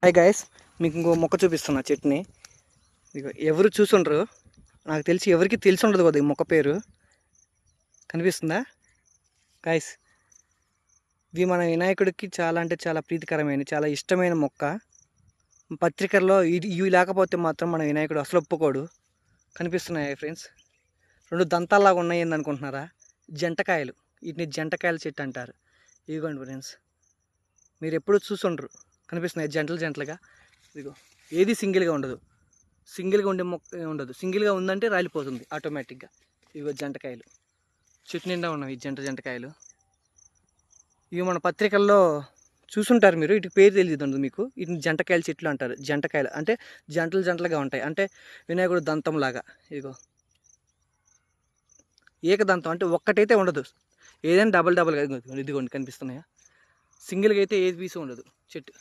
Hi guys, మీకు ఇంకో మొక్క చూపిస్తున్నా చెట్టుని. ఇదిగో ఎవరు చూసుండ్రు, నాకు తెలిసి ఎవరికి తెలిసి ఉండదు కదా ఈ మొక్క పేరు. కనిపిస్తుందా గాయస్? ఇది మన వినాయకుడికి చాలా అంటే చాలా ప్రీతికరమైన, చాలా ఇష్టమైన మొక్క. పత్రికల్లో ఇవి లేకపోతే మాత్రం మన వినాయకుడు అసలు ఒప్పుకోడు. కనిపిస్తున్నాయి ఫ్రెండ్స్, రెండు దంతాల్లాగా ఉన్నాయి అనుకుంటున్నారా? జంటకాయలు, వీటిని జంటకాయల చెట్టు అంటారు. ఇదిగోండి ఫ్రెండ్స్, మీరు ఎప్పుడు చూసుండ్రు. కనిపిస్తున్నాయి జంటలు జంటలుగా. ఇదిగో ఏది సింగిల్గా ఉండదు, సింగిల్గా ఉండే మొక్క ఉండదు. సింగిల్గా ఉందంటే రాలిపోతుంది ఆటోమేటిక్గా. ఇదిగో జంటకాయలు చెట్టు నిండా ఉన్నవి, జంటకాయలు. ఇవి మన పత్రికల్లో చూసుంటారు మీరు. వీటికి పేరు తెలియదు ఉండదు మీకు. వీటిని జంటకాయల చెట్లు అంటారు. జంటకాయలు అంటే జంటలు జంటలుగా ఉంటాయి, అంటే వినాయకుడు దంతంలాగా. ఇదిగో ఏకదంతం అంటే ఒక్కటైతే ఉండదు, ఏదైనా డబల్ డబల్గా. ఇదిగోండి కనిపిస్తున్నాయా? సింగిల్గా అయితే ఏది పీసు ఉండదు చెట్టు.